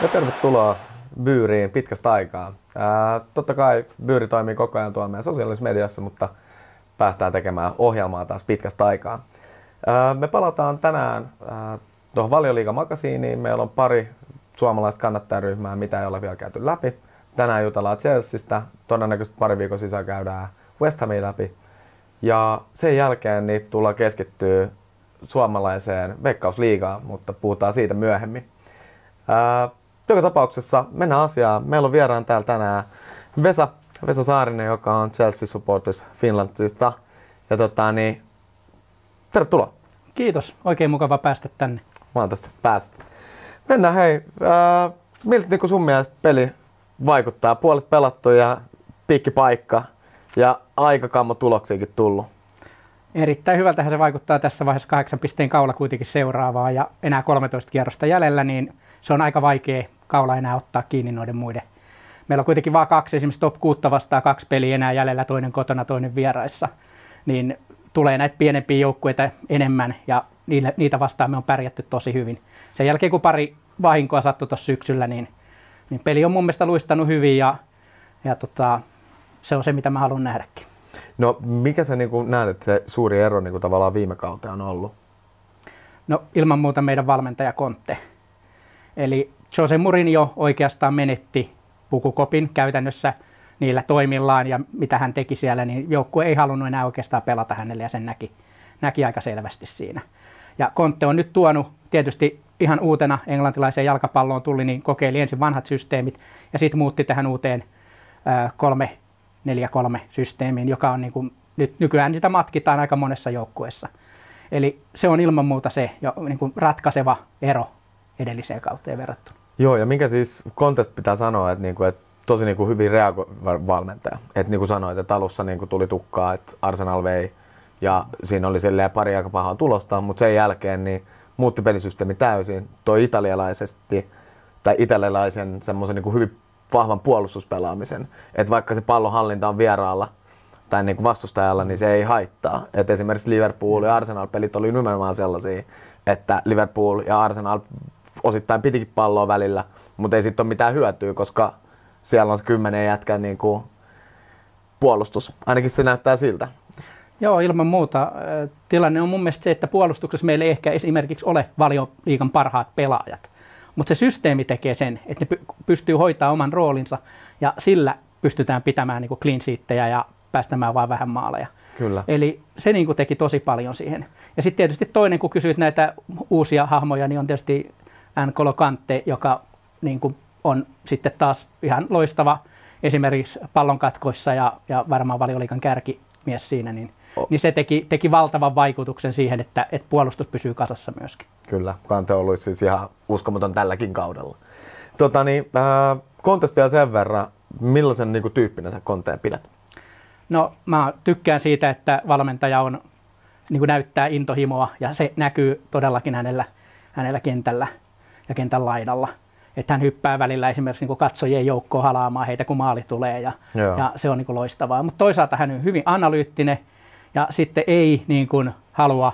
Ja tervetuloa Byyriin pitkästä aikaa. Totta kai Byyri toimii koko ajan tuolla meidän sosiaalisessa mediassa, mutta päästään tekemään ohjelmaa taas pitkästä aikaa. Me palataan tänään tuohon Valioliiga-magasiiniin. Meillä on pari suomalaista kannattajaryhmää, mitä ei ole vielä käyty läpi. Tänään jutellaan Chelseastä, todennäköisesti pari viikon sisään käydään West Hamia läpi. Ja sen jälkeen niin tullaan keskittyä suomalaiseen Veikkausliigaan, mutta puhutaan siitä myöhemmin. Joka tapauksessa mennään asiaan. Meillä on vieraan täällä tänään Vesa Saarinen, joka on Chelsea Supporters Finlandista. Ja tervetuloa. Kiitos. Oikein mukava päästä tänne. Mä oon tästä päästä. Mennään hei. Miltä niin sun mielestä peli vaikuttaa? Puolet pelattu ja piikkipaikka ja aika kammo tuloksiakin tullut. Erittäin hyvältähän se vaikuttaa tässä vaiheessa 8 pisteen kaula kuitenkin seuraavaa ja enää 13 kierrosta jäljellä, niin se on aika vaikea kaula enää ottaa kiinni noiden muiden. Meillä on kuitenkin vain kaksi, esimerkiksi top 6 vastaan 2 peliä enää jäljellä, toinen kotona, toinen vieraissa. Niin tulee näitä pienempiä joukkueita enemmän ja niitä vastaan me on pärjätty tosi hyvin. Sen jälkeen kun pari vahinkoa sattui tuossa syksyllä, niin peli on mun mielestä luistanut hyvin ja se on se, mitä mä haluan nähdäkin. No mikä sä näet, että se suuri ero tavallaan viime kauteen on ollut? No ilman muuta meidän valmentaja Conte. Eli Jose Mourinho oikeastaan menetti pukukopin käytännössä niillä toimillaan ja mitä hän teki siellä, niin joukkue ei halunnut enää oikeastaan pelata hänelle ja sen näki aika selvästi siinä. Ja Conte on nyt tuonut tietysti ihan uutena englantilaiseen jalkapalloon tuli, niin kokeili ensin vanhat systeemit ja sitten muutti tähän uuteen 3-4-3 systeemiin, joka on nyt nykyään sitä matkitaan aika monessa joukkueessa. Eli se on ilman muuta se ratkaiseva ero edelliseen kauteen verrattuna. Joo, ja minkä siis Contesta pitää sanoa, että tosi hyvin reagoi valmentaja. Että niin kuin sanoit, että alussa tuli tukkaa, että Arsenal vei ja siinä oli pari aika pahaa tulosta, mutta sen jälkeen niin muutti pelisysteemi täysin. Toi italialaisen semmoisen hyvin vahvan puolustuspelaamisen. Että vaikka se pallonhallinta on vieraalla tai vastustajalla, niin se ei haittaa. Et esimerkiksi Liverpool ja Arsenal-pelit oli nimenomaan sellaisia, että Liverpool ja Arsenal osittain pitikin palloa välillä, mutta ei sitten ole mitään hyötyä, koska siellä on se 10 jätkän puolustus. Ainakin se näyttää siltä. Joo, ilman muuta. Tilanne on mun mielestä se, että puolustuksessa meillä ei ehkä esimerkiksi ole Valioliigan parhaat pelaajat. Mutta se systeemi tekee sen, että ne pystyy hoitamaan oman roolinsa ja sillä pystytään pitämään clean sheettejä ja päästämään vaan vähän maaleja. Kyllä. Eli se teki tosi paljon siihen. Ja sitten tietysti toinen, kun kysyit näitä uusia hahmoja, niin on tietysti N'Golo Kanté, joka on sitten taas ihan loistava esimerkiksi pallonkatkoissa ja varmaan Valioliigan kärkimies siinä, niin se teki valtavan vaikutuksen siihen, että puolustus pysyy kasassa myöskin. Kyllä, Kanté on ollut siis ihan uskomaton tälläkin kaudella. Contesta vielä sen verran, millaisen tyyppinä sä Conteen pidät? No mä tykkään siitä, että valmentaja on, näyttää intohimoa ja se näkyy todellakin hänellä kentällä ja kentän laidalla. Että hän hyppää välillä esimerkiksi katsojien joukkoon halaamaan heitä, kun maali tulee ja se on loistavaa. Mutta toisaalta hän on hyvin analyyttinen ja sitten ei halua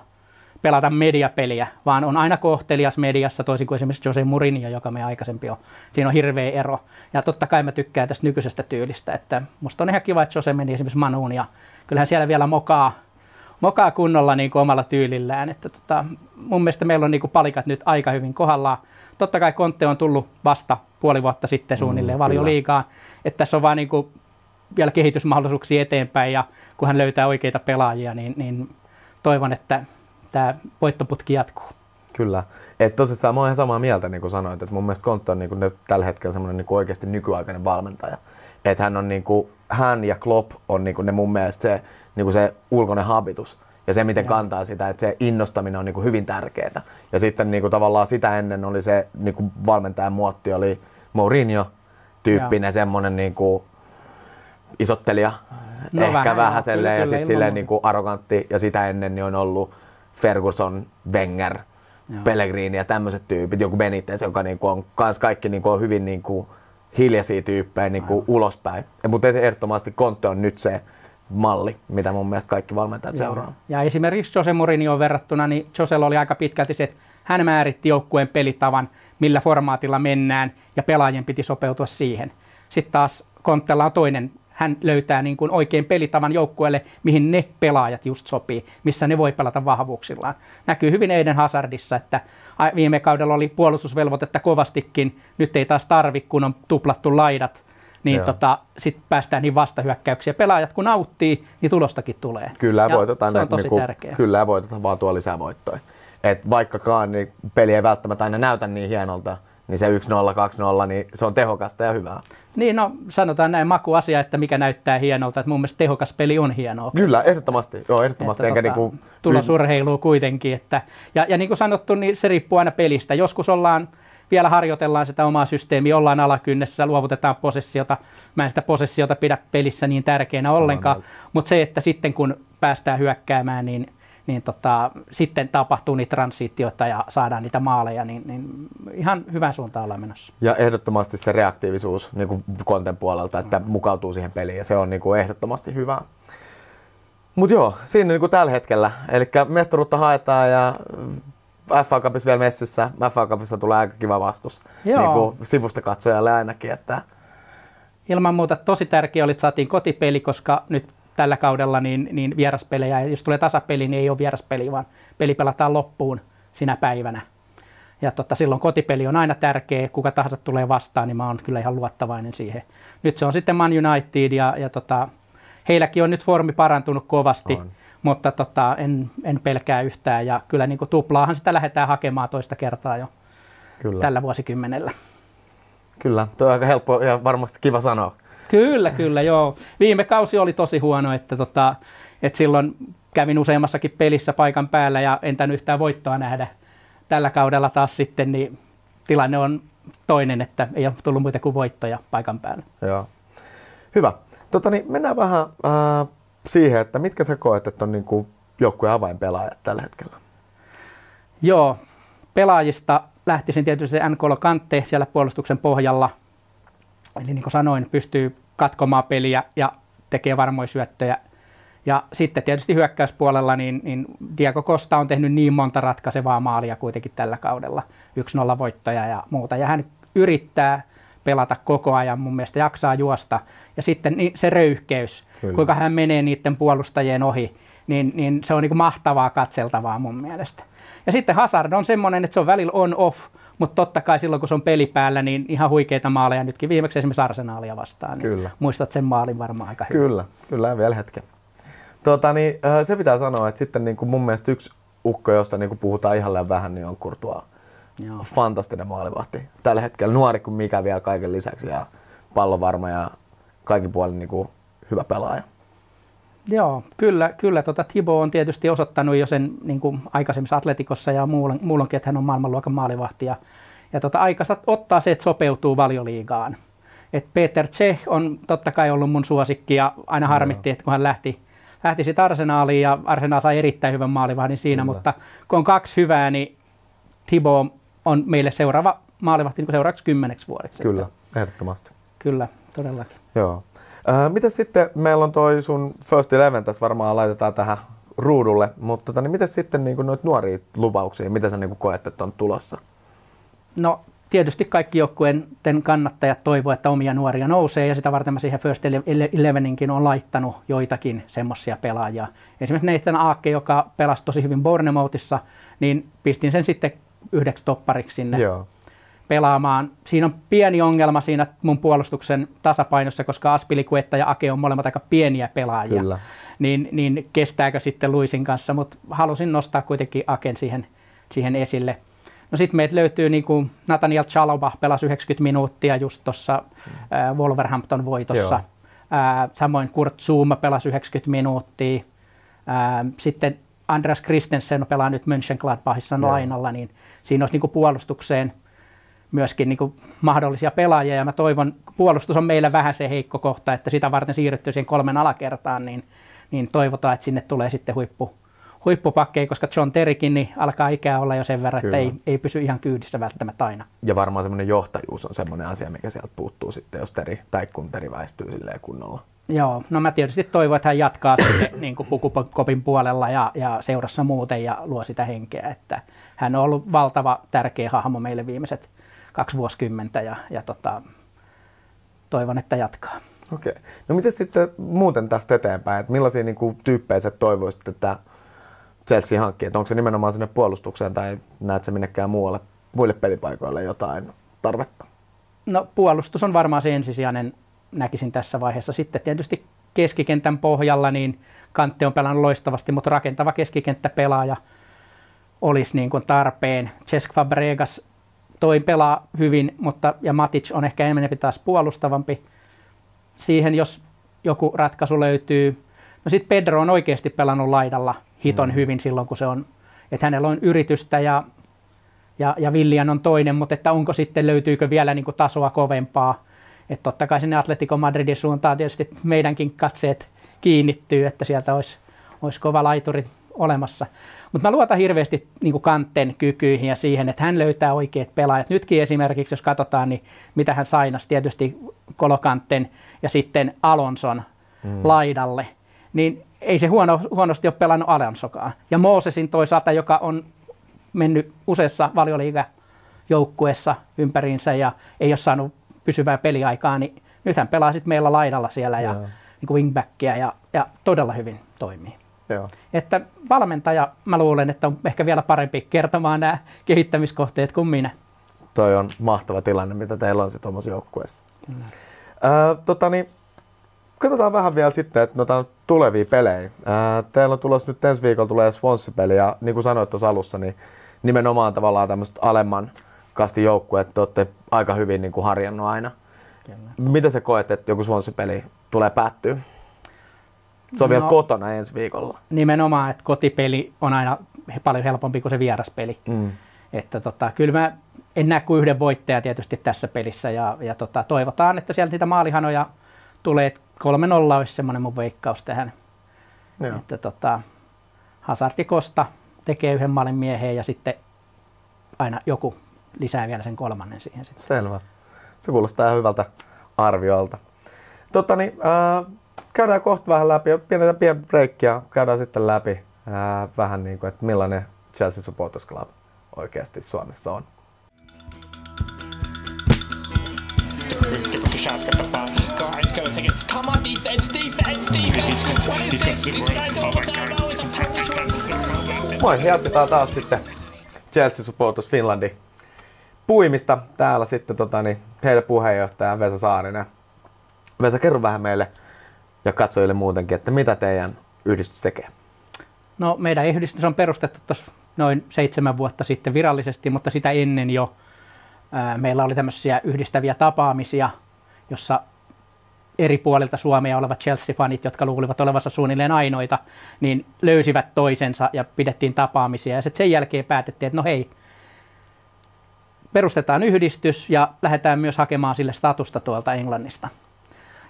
pelata mediapeliä, vaan on aina kohtelias mediassa, toisin kuin esimerkiksi Jose Mourinho, joka me aikaisempi on. Siinä on hirveä ero. Ja totta kai mä tykkään tästä nykyisestä tyylistä, että musta on ihan kiva, että Jose meni esimerkiksi Manuun ja kyllähän siellä vielä mokaa kunnolla omalla tyylillään. Että mun mielestä meillä on palikat nyt aika hyvin kohdallaan. Totta kai Conte on tullut vasta puoli vuotta sitten suunnilleen Valioliigaan, että tässä on vaan vielä kehitysmahdollisuuksia eteenpäin ja kun hän löytää oikeita pelaajia, niin toivon, että tämä voittoputki jatkuu. Kyllä. Että tosissaan mä oon ihan samaa mieltä, niin kuin sanoit, että mun mielestä Conte on nyt tällä hetkellä semmoinen oikeasti nykyaikainen valmentaja. Että hän ja Klopp on ne mun mielestä se ulkoinen habitus. Ja se, miten kantaa sitä, että se innostaminen on hyvin tärkeää. Ja sitten tavallaan sitä ennen oli se valmentajan muotti, oli Mourinho-tyyppinen semmoinen isottelija, no, ehkä vähän ja sitten silleen arrogantti. Ja sitä ennen niin on ollut Ferguson, Wenger, Pellegrini ja tämmöiset tyypit, joku Benitez, joka on kans kaikki on hyvin hiljaisia tyyppejä ulospäin. Mutta ehdottomasti Conte on nyt se malli, mitä mun mielestä kaikki valmentajat seuraa. Ja esimerkiksi Jose Mourinhoon verrattuna, niin Josella oli aika pitkälti se, että hän määritti joukkueen pelitavan, millä formaatilla mennään, ja pelaajien piti sopeutua siihen. Sitten taas Kontella on toinen, hän löytää niin kuin oikein pelitavan joukkueelle, mihin ne pelaajat just sopii, missä ne voi pelata vahvuuksillaan. Näkyy hyvin Eden Hazardissa, että viime kaudella oli puolustusvelvoitetta kovastikin, nyt ei taas tarvi, kun on tuplattu laidat, niin sitten päästään niin vastahyökkäyksiä. Pelaajat kun nauttii, niin tulostakin tulee. Kyllä, voitetaan se on tosi tärkeää. Kyllä, voitetaan vaan tuo lisää voittoja. Et vaikkakaan niin peli ei välttämättä aina näytä niin hienolta, niin se 1-0, 2-0, niin se on tehokasta ja hyvää. Niin, no sanotaan näin makuasia, että mikä näyttää hienolta, että mun mielestä tehokas peli on hienoa. Kyllä, ehdottomasti. Joo, ehdottomasti. Enkä tulosurheilua kuitenkin. Että, ja niin kuin sanottu, niin se riippuu aina pelistä. Joskus vielä harjoitellaan sitä omaa systeemiä, ollaan alakynnessä, luovutetaan possessiota. Mä en sitä possessiota pidä pelissä niin tärkeänä ollenkaan, mutta se, että sitten kun päästään hyökkäämään, niin sitten tapahtuu niitä transitioita ja saadaan niitä maaleja, niin ihan hyvän suuntaan ollaan menossa. Ja ehdottomasti se reaktiivisuus niin kuin Konten puolelta, että mukautuu siihen peliin, ja se on niin kuin ehdottomasti hyvä. Mutta joo, siinä niin kuin tällä hetkellä. Eli mestaruutta haetaan ja FA Cupissa vielä messissä. FA Cupissa tulee aika kiva vastus niin kuin sivusta katsojalle ainakin. Että ilman muuta tosi tärkeää oli, että saatiin kotipeli, koska nyt tällä kaudella niin vieraspelejä, jos tulee tasapeli, niin ei ole vieraspeli, vaan peli pelataan loppuun sinä päivänä. Ja silloin kotipeli on aina tärkeä, kuka tahansa tulee vastaan, niin mä oon kyllä ihan luottavainen siihen. Nyt se on sitten Man United ja heilläkin on nyt formi parantunut kovasti, mutta en pelkää yhtään. Ja kyllä niin kuin tuplaahan sitä lähdetään hakemaan toista kertaa jo tällä vuosikymmenellä. Kyllä, tuo on aika helppo ja varmasti kiva sanoa. Kyllä, joo. Viime kausi oli tosi huono, että silloin kävin useammassakin pelissä paikan päällä ja en tainnut yhtään voittoa nähdä. Tällä kaudella taas sitten niin tilanne on toinen, että ei ole tullut muita kuin voittoja paikan päällä. Joo. Hyvä. Mennään vähän siihen, että mitkä sä koet, että on niin joukkueen avainpelaajat tällä hetkellä? Joo, pelaajista lähtisin tietysti se N'Golo Kanté siellä puolustuksen pohjalla. Eli niin kuin sanoin, pystyy katkomaan peliä ja tekee varmoja syöttöjä. Ja sitten tietysti hyökkäyspuolella niin Diego Costa on tehnyt niin monta ratkaisevaa maalia kuitenkin tällä kaudella. 1-0 voittoja ja muuta. Ja hän yrittää pelata koko ajan, mun mielestä jaksaa juosta. Ja sitten se röyhkeys, kuinka hän menee niiden puolustajien ohi, niin se on niin kuin mahtavaa katseltavaa mun mielestä. Ja sitten Hazard on semmoinen, että se on välillä on-off. Mutta totta kai silloin, kun se on peli päällä, niin ihan huikeita maaleja. Nytkin viimeksi esimerkiksi Arsenalia vastaan. Niin kyllä. Muistat sen maalin varmaan aika hyvin. Kyllä vielä hetken. Se pitää sanoa, että sitten niin kuin mun mielestä yksi ukko, josta niin kuin puhutaan ihan liian vähän, niin on Courtois. Fantastinen maalivahti. Tällä hetkellä nuori kuin mikä vielä kaiken lisäksi ja pallonvarma ja kaikin puolin niin kuin hyvä pelaaja. Joo, kyllä Thibaut on tietysti osoittanut jo sen niin kuin aikaisemmissa Atletikossa ja muulloinkin, että hän on maailmanluokan maalivahti. Ja aikansa ottaa se, että sopeutuu Valioliigaan. Et Peter Cech on totta kai ollut mun suosikki ja aina harmitti, että kun hän lähti sitten Arsenaaliin ja Arsenal sai erittäin hyvän maalivahdin siinä, mutta kun on kaksi hyvää, niin Thibaut on meille seuraava maalivahti niin seuraavaksi 10 vuodeksi. Kyllä, ehdottomasti. Kyllä, todellakin. Joo. Miten sitten, meillä on toi sun First 11, tässä varmaan laitetaan tähän ruudulle, mutta niin miten sitten niin noita nuoria lupauksia, mitä sä niin koet, että on tulossa? No tietysti kaikki joukkueiden kannattajat toivoo, että omia nuoria nousee ja sitä varten mä siihen First 11:inkin on laittanut joitakin semmoisia pelaajia. Esimerkiksi Nathan Ake, joka pelasi tosi hyvin Bournemouthissa, niin pistin sen sitten yhdeksi toppariksi sinne. Joo. Pelaamaan. Siinä on pieni ongelma siinä mun puolustuksen tasapainossa, koska Aspilicueta ja Ake on molemmat aika pieniä pelaajia. Kyllä. Niin kestääkö sitten Luisin kanssa, mutta halusin nostaa kuitenkin Aken siihen esille. No sitten meiltä löytyy niin kuin Nathaniel Chalobah pelasi 90 minuuttia just tuossa Wolverhampton voitossa. Samoin Kurt Zouma pelasi 90 minuuttia. Sitten Andreas Christensen pelaa nyt Mönchengladbachissa lainalla, niin siinä olisi niin kuin puolustukseen myöskin niin kuin mahdollisia pelaajia, ja mä toivon, puolustus on meillä vähän se heikko kohta, että sitä varten siirryttyy siihen 3 alakertaan, niin toivotaan, että sinne tulee sitten huippupakkeja, koska John Terrykin niin alkaa ikää olla jo sen verran, että ei pysy ihan kyydissä välttämättä aina. Ja varmaan semmoinen johtajuus on semmoinen asia, mikä sieltä puuttuu sitten, jos Terry tai kun Terry väistyy silleen kunnolla. Joo, no mä tietysti toivon, että hän jatkaa sitten niin kuin Pukukopin puolella ja seurassa muuten ja luo sitä henkeä, että hän on ollut valtava tärkeä hahmo meille viimeiset 2 vuosikymmentä ja toivon, että jatkaa. Okei. No miten sitten muuten tästä eteenpäin, että millaisia niin kuin tyyppejä sä toivoisit, että Chelsea hankkii, että onko se nimenomaan sinne puolustukseen tai näet sä minnekään muille pelipaikoille jotain tarvetta? No puolustus on varmaan se ensisijainen, näkisin tässä vaiheessa. Sitten tietysti keskikentän pohjalla, niin Kanté on pelannut loistavasti, mutta rakentava keskikenttäpelaaja olisi niin kuin tarpeen. Cesc Fabregas pelaa hyvin, mutta ja Matic on ehkä enemmän taas puolustavampi. Siihen jos joku ratkaisu löytyy. No sitten Pedro on oikeasti pelannut laidalla hiton hyvin silloin, kun se on, että hänellä on yritystä ja Willian on toinen, mutta että onko sitten, löytyykö vielä niin kuin tasoa kovempaa. Että totta kai sinne Atletico Madridin suuntaan tietysti meidänkin katseet kiinnittyy, että sieltä olisi kova laituri olemassa. Mutta mä luotan hirveästi niin kuin Kanten kykyihin ja siihen, että hän löytää oikeat pelaajat. Nytkin esimerkiksi, jos katsotaan, niin mitä hän sainasi tietysti Kolo Kanten ja sitten Alonson laidalle, niin ei se huonosti ole pelannut Alonsokaan. Ja Mosesin toisaalta, joka on mennyt useassa Valioliiga-joukkueessa ympäriinsä ja ei ole saanut pysyvää peliaikaa, niin nyt hän pelaa sitten meillä laidalla siellä ja niin wingbackia ja todella hyvin toimii. Joo. Että valmentaja, mä luulen, että on ehkä vielä parempi kertomaan nämä kehittämiskohteet kuin minä. Toi on mahtava tilanne, mitä teillä on sitten omassa joukkueessa. Katsotaan vähän vielä sitten, että noita tulevia pelejä. Teillä on tulossa nyt ensi viikolla tulee Swansea-peli ja niin kuin sanoit tuossa alussa, niin nimenomaan tavallaan tämmöiset alemman kastin joukkueet te olette aika hyvin niin kuin harjannut aina. Kyllä. Mitä sä koet, että joku Swansea-peli tulee päättyä? Se on vielä kotona ensi viikolla. Nimenomaan, että kotipeli on aina paljon helpompi kuin se vieraspeli. Että kyllä mä en näe kuin yhden voittaja tietysti tässä pelissä ja toivotaan, että sieltä niitä maalihanoja tulee. 3-0 olisi semmoinen mun veikkaus tähän. Joo. Että Hazard Costa tekee yhden maalin mieheen ja sitten aina joku lisää vielä sen kolmannen siihen. Sitten. Selvä. Se kuulostaa ihan hyvältä arviolta. Käydään kohta vähän läpi, pienetään pieni breikki ja käydään sitten läpi vähän niin kuin, että millainen Chelsea Supporters Club oikeasti Suomessa on. Moi, jatketaan taas sitten Chelsea Supporters Finlandin puimista. Täällä sitten heidän puheenjohtaja Vesa Saarinen. Vesa, kerro vähän meille ja katsojille muutenkin, että mitä teidän yhdistys tekee? No, meidän yhdistys on perustettu tuossa noin 7 vuotta sitten virallisesti, mutta sitä ennen jo meillä oli tämmöisiä yhdistäviä tapaamisia, jossa eri puolilta Suomea olevat Chelsea-fanit, jotka luulivat olevansa suunnilleen ainoita, niin löysivät toisensa ja pidettiin tapaamisia. Ja sen jälkeen päätettiin, että no hei, perustetaan yhdistys ja lähdetään myös hakemaan sille statusta tuolta Englannista.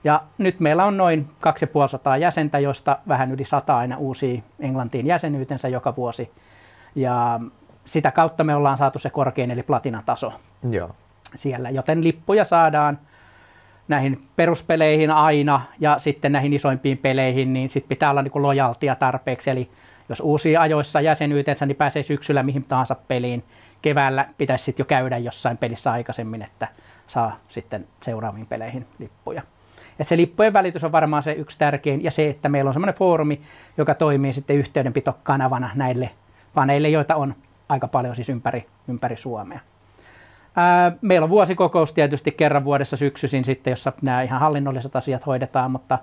Ja nyt meillä on noin 250 jäsentä, joista vähän yli 100 aina uusia Englantiin jäsenyytensä joka vuosi. Ja sitä kautta me ollaan saatu se korkein eli platinataso siellä, joten lippuja saadaan näihin peruspeleihin aina ja sitten näihin isoimpiin peleihin, niin sitten pitää olla niinku lojaltia tarpeeksi. Eli jos uusia ajoissa jäsenyytensä, niin pääsee syksyllä mihin tahansa peliin. Keväällä pitäisi sitten jo käydä jossain pelissä aikaisemmin, että saa sitten seuraaviin peleihin lippuja. Ja se lippujen välitys on varmaan se yksi tärkein, ja se, että meillä on semmoinen foorumi, joka toimii sitten yhteydenpitokanavana näille faneille, joita on aika paljon siis ympäri Suomea. Meillä on vuosikokous tietysti kerran vuodessa syksyisin sitten, jossa nämä ihan hallinnolliset asiat hoidetaan, mutta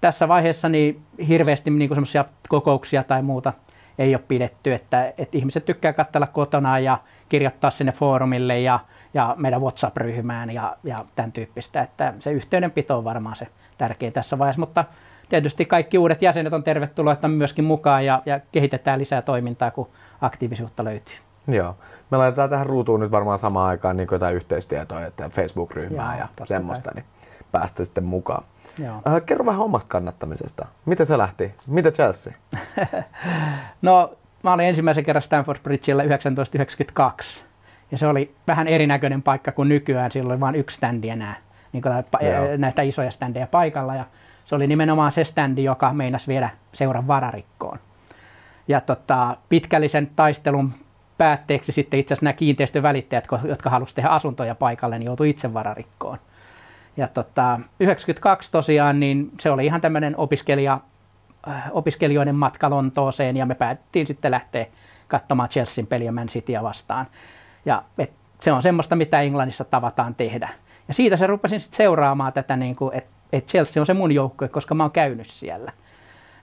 tässä vaiheessa niin hirveästi niin semmoisia kokouksia tai muuta ei ole pidetty, että ihmiset tykkää katsella kotona ja kirjoittaa sinne foorumille ja meidän WhatsApp-ryhmään ja tämän tyyppistä, että se yhteydenpito on varmaan se tärkein tässä vaiheessa, mutta tietysti kaikki uudet jäsenet on tervetulleita myöskin mukaan ja kehitetään lisää toimintaa, kun aktiivisuutta löytyy. Joo. Me laitetaan tähän ruutuun nyt varmaan samaan aikaan niin jotain yhteistietoa, että Facebook-ryhmää ja semmoista, niin päästä sitten mukaan. Kerro vähän omasta kannattamisesta. Miten se lähti? Mitä Chelsea? No, mä olin ensimmäisen kerran Stamford Bridgellä 1992. Ja se oli vähän erinäköinen paikka kuin nykyään. Silloin oli vain yksi standi enää, niin näitä isoja standeja paikalla. Ja Se oli nimenomaan se standi, joka meinasi viedä seuran vararikkoon. Ja pitkällisen taistelun päätteeksi sitten itse asiassa nämä kiinteistövälittäjät, jotka halusivat tehdä asuntoja paikalle, niin joutui itse vararikkoon. Ja 92 tosiaan, niin se oli ihan tämmöinen opiskelijoiden matka Lontooseen, ja me päätettiin sitten lähteä katsomaan Chelsean peliä Man Cityä vastaan. Ja se on semmoista, mitä Englannissa tavataan tehdä. Ja siitä se rupesin sitten seuraamaan tätä, niin että Chelsea on se mun joukkue, koska mä oon käynyt siellä.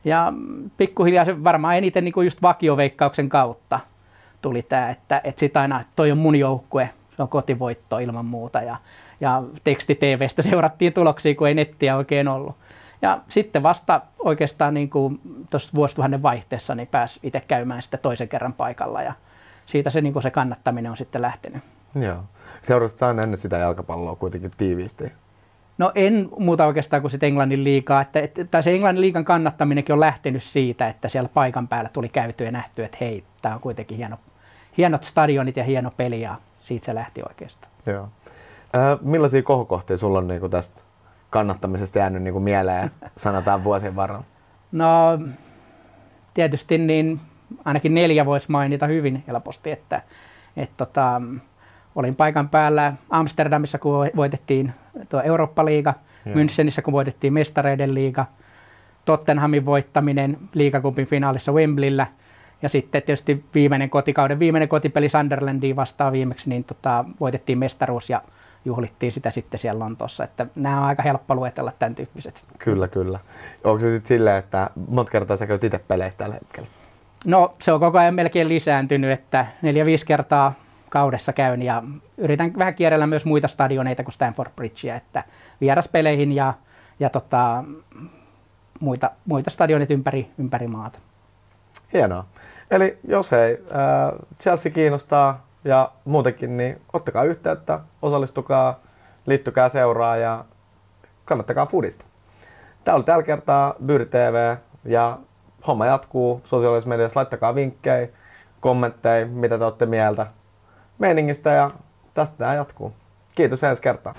Ja pikkuhiljaa se varmaan eniten niin kuin just vakioveikkauksen kautta tuli tämä, että sitten aina toi on mun joukkue, se on kotivoitto ilman muuta. Ja teksti-TVstä seurattiin tuloksia, kun ei nettiä oikein ollut. Ja sitten vasta oikeastaan niin kuin tuossa vuosituhannen vaihteessa niin pääsi itse käymään sitä toisen kerran paikalla. Ja siitä se, niin kuin se kannattaminen on sitten lähtenyt. Joo. Seurasitko aina ennen sitä jalkapalloa kuitenkin tiiviisti? No en muuta oikeastaan kuin sitten Englannin liigaa. Tai se Englannin liigan kannattaminenkin on lähtenyt siitä, että siellä paikan päällä tuli käyty ja nähty, että hei, tämä on kuitenkin hienot stadionit ja hieno peli, ja siitä se lähti oikeastaan. Joo. Millaisia kohokohtia sulla on niin kuin tästä kannattamisesta jäänyt niin kuin mieleen, sanotaan vuosien varrella? No tietysti niin ainakin 4 voisi mainita hyvin helposti, että olin paikan päällä Amsterdamissa, kun voitettiin tuo Eurooppa-liiga, Münchenissä, kun voitettiin Mestareiden liiga, Tottenhamin voittaminen liigakupin finaalissa Wembleyllä, ja sitten tietysti kauden viimeinen kotipeli Sunderlandia vastaan viimeksi, niin voitettiin mestaruus ja juhlittiin sitä sitten siellä Lontoossa. Että nämä on aika helppo luetella tämän tyyppiset. Kyllä, kyllä. Onko se sitten silleen, että monta kertaa sä käyt itse peleissä tällä hetkellä? No se on koko ajan melkein lisääntynyt, että 4-5 kertaa kaudessa käyn, ja yritän vähän kierrellä myös muita stadioneita kuin Stamford Bridgea, että vieraspeleihin ja muita stadioneita ympäri maata. Hienoa. Eli jos Chelsea kiinnostaa ja muutenkin, niin ottakaa yhteyttä, osallistukaa, liittykää seuraan ja kannattakaa foodista. Tämä oli tällä kertaa Byyri TV ja homma jatkuu sosiaalisessa mediassa. Laittakaa vinkkejä, kommentteja, mitä te olette mieltä meiningistä, ja tästä tämä jatkuu. Kiitos ensi kertaa.